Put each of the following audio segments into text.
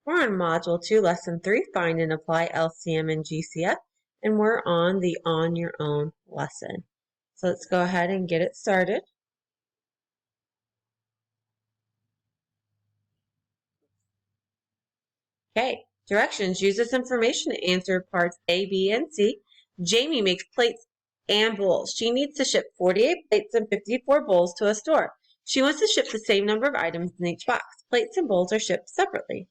We're on Module 2, Lesson 3, Find and Apply LCM and GCF, and we're on the On Your Own lesson. So let's go ahead and get it started. Okay, directions. Use this information to answer parts A, B, and C. Jamie makes plates and bowls. She needs to ship 48 plates and 54 bowls to a store. She wants to ship the same number of items in each box. Plates and bowls are shipped separately.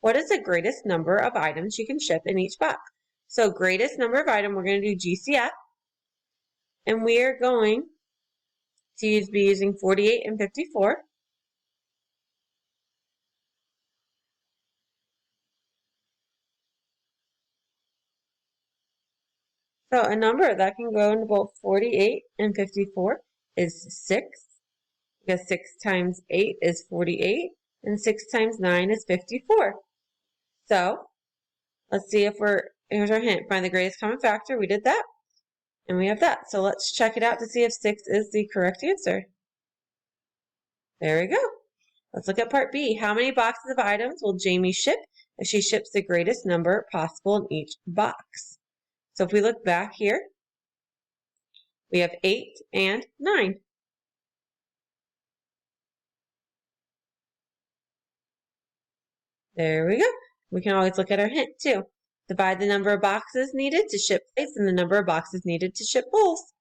What is the greatest number of items you can ship in each box? So greatest number of item, we're going to do GCF. And we are going to be using 48 and 54. So a number that can go into both 48 and 54 is 6, because 6 times 8 is 48, and 6 times 9 is 54. So let's see if here's our hint, find the greatest common factor. We did that, and we have that. So let's check it out to see if 6 is the correct answer. There we go. Let's look at part B. How many boxes of items will Jamie ship if she ships the greatest number possible in each box? So if we look back here, we have 8 and 9. There we go. We can always look at our hint too. Divide the number of boxes needed to ship plates and the number of boxes needed to ship bowls.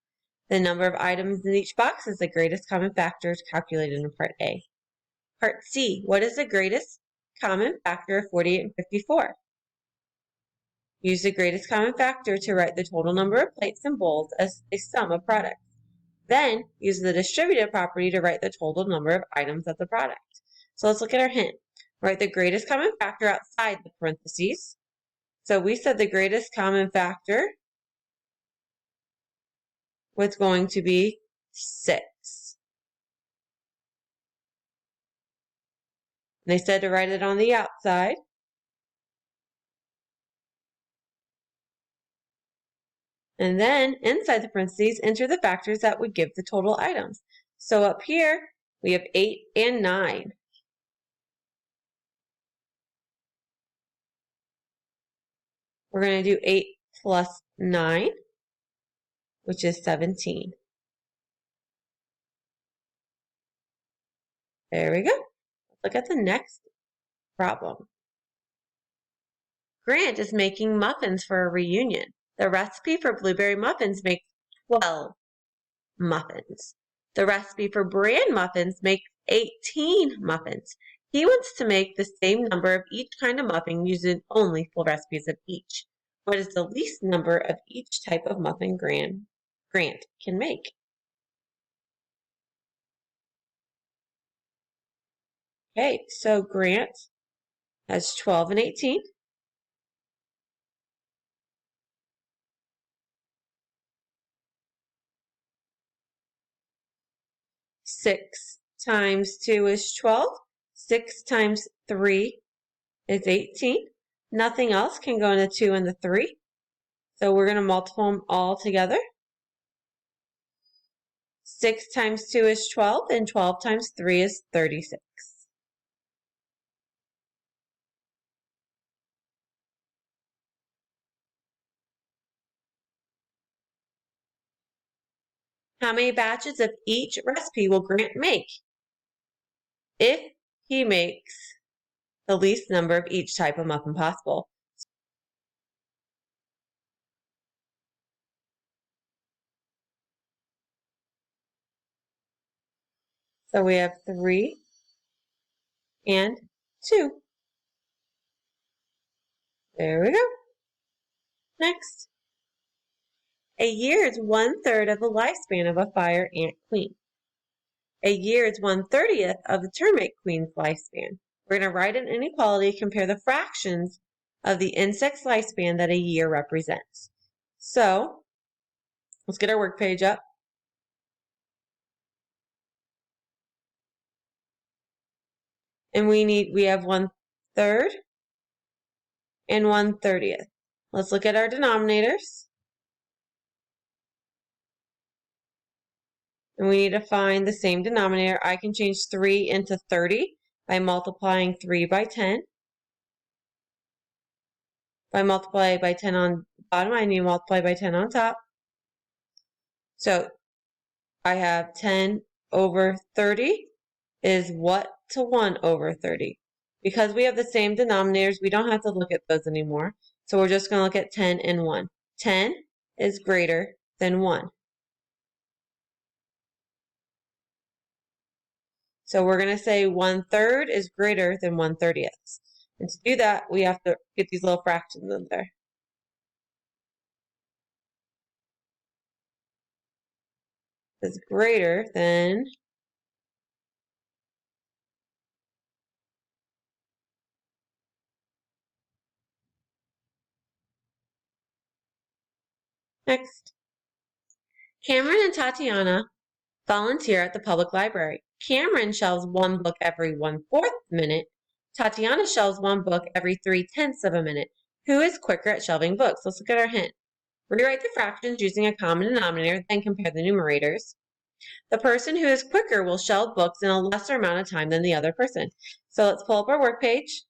The number of items in each box is the greatest common factor calculated in part A. Part C, what is the greatest common factor of 48 and 54? Use the greatest common factor to write the total number of plates and bowls as a sum of products. Then use the distributive property to write the total number of items of the product. So let's look at our hint. Write the greatest common factor outside the parentheses. So we said the greatest common factor was going to be 6. They said to write it on the outside. And then inside the parentheses, enter the factors that would give the total items. So up here, we have 8 and 9. We're going to do 8 plus 9, which is 17. There we go. Let's look at the next problem. Grant is making muffins for a reunion. The recipe for blueberry muffins makes 12 muffins. The recipe for bran muffins makes 18 muffins. He wants to make the same number of each kind of muffin using only full recipes of each. What is the least number of each type of muffin Grant can make? Okay, so Grant has 12 and 18. Six times 2 is 12. 6 times 3 is 18. Nothing else can go in the 2 and the 3. So we're going to multiply them all together. 6 times 2 is 12, and 12 times 3 is 36. How many batches of each recipe will Grant make if he makes the least number of each type of muffin possible? So we have 3 and 2. There we go. Next. A year is 1/3 of the lifespan of a fire ant queen. A year is 1/30th of the termite queen's lifespan. We're going to write an inequality, compare the fractions of the insect's lifespan that a year represents. So let's get our work page up. And we have 1/3 and 1/30th. Let's look at our denominators. And we need to find the same denominator. I can change 3 into 30 by multiplying 3 by 10. If I multiply by 10 on bottom, I need to multiply by 10 on top. So I have 10 over 30 is what to 1 over 30? Because we have the same denominators, we don't have to look at those anymore. So we're just going to look at 10 and 1. 10 is greater than 1. So we're going to say 1/3 is greater than 1/30. And to do that, we have to get these little fractions in there. Is greater than next. Cameron and Tatiana volunteer at the public library. Cameron shelves one book every 1/4 minute. Tatiana shelves one book every 3/10 of a minute. Who is quicker at shelving books? Let's look at our hint. Rewrite the fractions using a common denominator, then compare the numerators. The person who is quicker will shelve books in a lesser amount of time than the other person. So let's pull up our work page.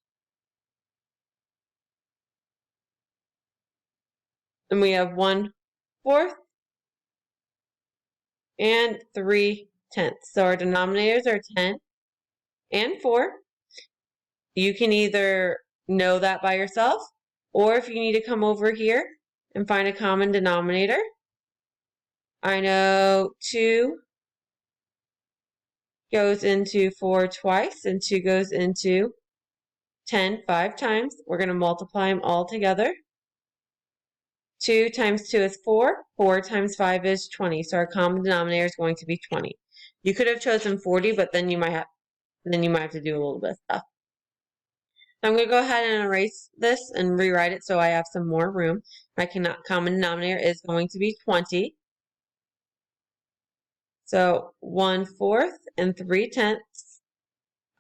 And we have 1/4 and 3/10. So our denominators are 10 and 4. You can either know that by yourself, or if you need to come over here and find a common denominator. I know 2 goes into 4 twice, and 2 goes into 10 5 times. We're going to multiply them all together. 2 times 2 is 4. 4 times 5 is 20. So our common denominator is going to be 20. You could have chosen 40, but then you might have to do a little bit of stuff. I'm going to go ahead and erase this and rewrite it so I have some more room. My common denominator is going to be 20. So 1/4 and 3/10.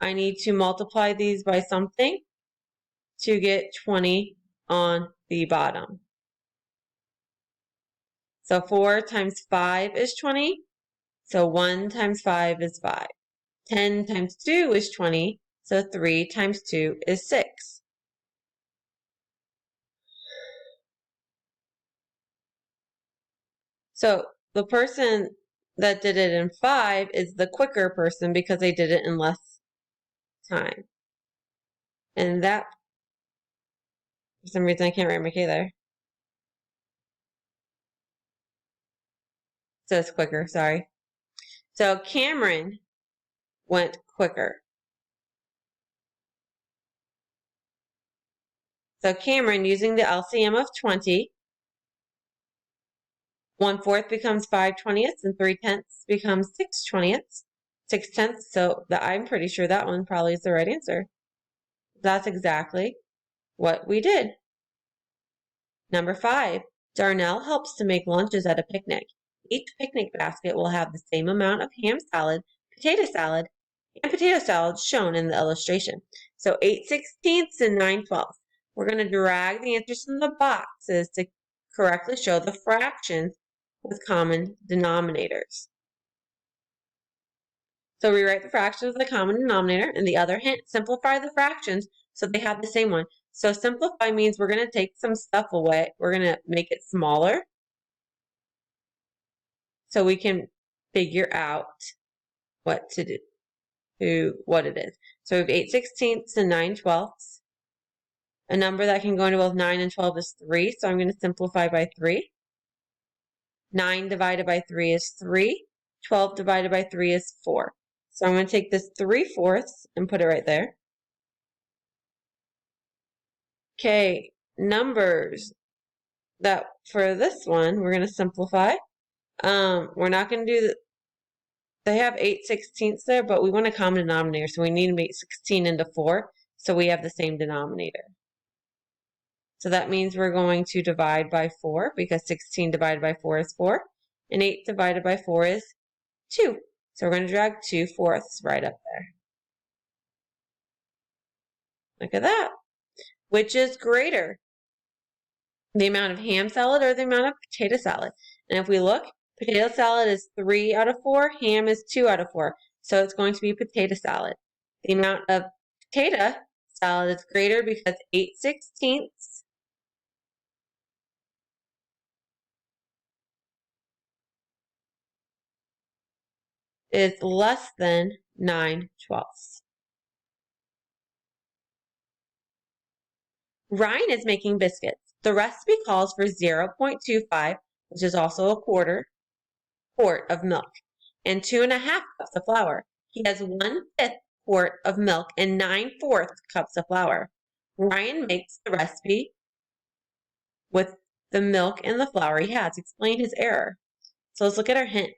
I need to multiply these by something to get 20 on the bottom. So 4 times 5 is 20. So 1 times 5 is 5. 10 times 2 is 20. So 3 times 2 is 6. So the person that did it in 5 is the quicker person because they did it in less time. And that, for some reason, I can't write my K there. So it's quicker, sorry. So Cameron went quicker. So Cameron, using the LCM of 20, 1/4 becomes 5/20, and 3/10 becomes 6/20. 6/10, so I'm pretty sure that one probably is the right answer. That's exactly what we did. Number 5, Darnell helps to make lunches at a picnic. Each picnic basket will have the same amount of ham salad, and potato salad shown in the illustration. So 8/16 and 9/12. We're going to drag the answers from the boxes to correctly show the fractions with common denominators. So rewrite the fractions with a common denominator, and the other hint, simplify the fractions so they have the same one. So simplify means we're going to take some stuff away. We're going to make it smaller so we can figure out what to do, what it is. So we have 8/16 and 9/12. A number that can go into both 9 and 12 is 3, so I'm going to simplify by 3. 9 divided by 3 is 3. 12 divided by 3 is 4. So I'm going to take this 3/4 and put it right there. Okay, numbers that for this one, we're going to simplify. We're not going to do they have 8/16 there, but we want a common denominator, so we need to make 16 into 4, so we have the same denominator. So that means we're going to divide by 4, because 16 divided by 4 is 4, and 8 divided by 4 is 2. So we're going to drag 2/4 right up there. Look at that. Which is greater? The amount of ham salad or the amount of potato salad? And if we look, potato salad is 3 out of 4, ham is 2 out of 4. So it's going to be potato salad. The amount of potato salad is greater because 8/16 is less than 9/12. Ryan is making biscuits. The recipe calls for 0.25, which is also a quarter, quart of milk, and 2.5 cups of flour. He has 1/5 quart of milk and 9/4 cups of flour. Ryan makes the recipe with the milk and the flour he has. Explain his error. So let's look at our hint.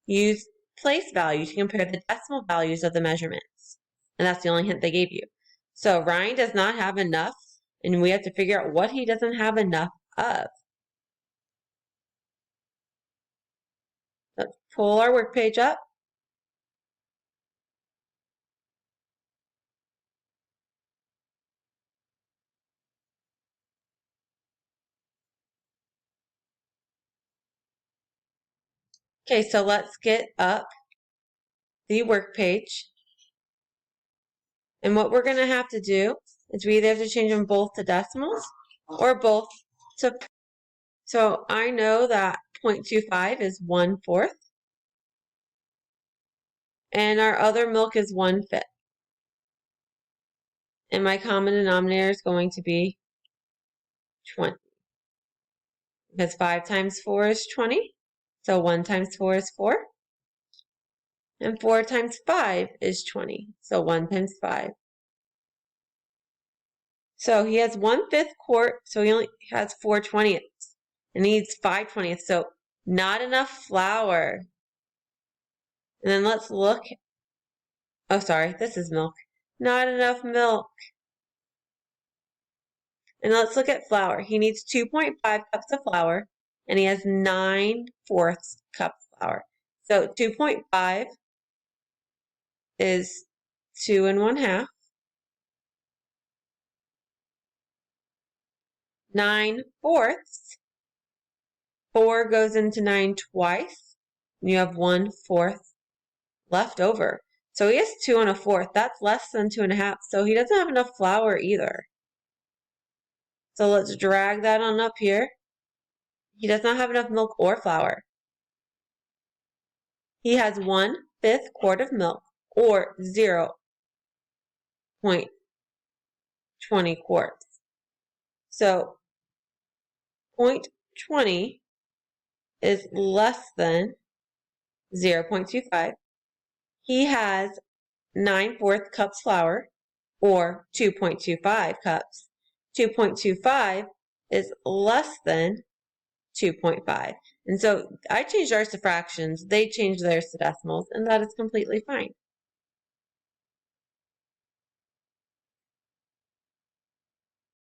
Use place value to compare the decimal values of the measurements. And that's the only hint they gave you. So Ryan does not have enough, and we have to figure out what he doesn't have enough of. Let's pull our work page up. Okay, so let's get up the work page. And what we're going to have to do is we either have to change them both to decimals or both to. So I know that 0.25 is 1/4. And our other milk is 1/5. And my common denominator is going to be 20. Because 5 times 4 is 20. So 1 times 4 is 4. And 4 times 5 is 20. So 1 times 5. So he has 1/5 quart, so he only has 4/20. And he needs 5/20. So not enough flour. And then let's look. Oh, sorry, this is milk. Not enough milk. And let's look at flour. He needs 2.5 cups of flour, and he has 9/4 cups of flour. So 2.5 is 2 1/2. 9/4, 4 goes into 9 twice, and you have 1/4 left over. So he has 2 1/4. That's less than 2 1/2. So he doesn't have enough flour either. So let's drag that on up here. He does not have enough milk or flour. He has 1/5 quart of milk, or 0.20 quarts. So 0.20 is less than 0.25. He has 9/4 cups flour, or 2.25 cups. 2.25 is less than 2.5. And so I changed ours to fractions. They changed theirs to decimals, and that is completely fine.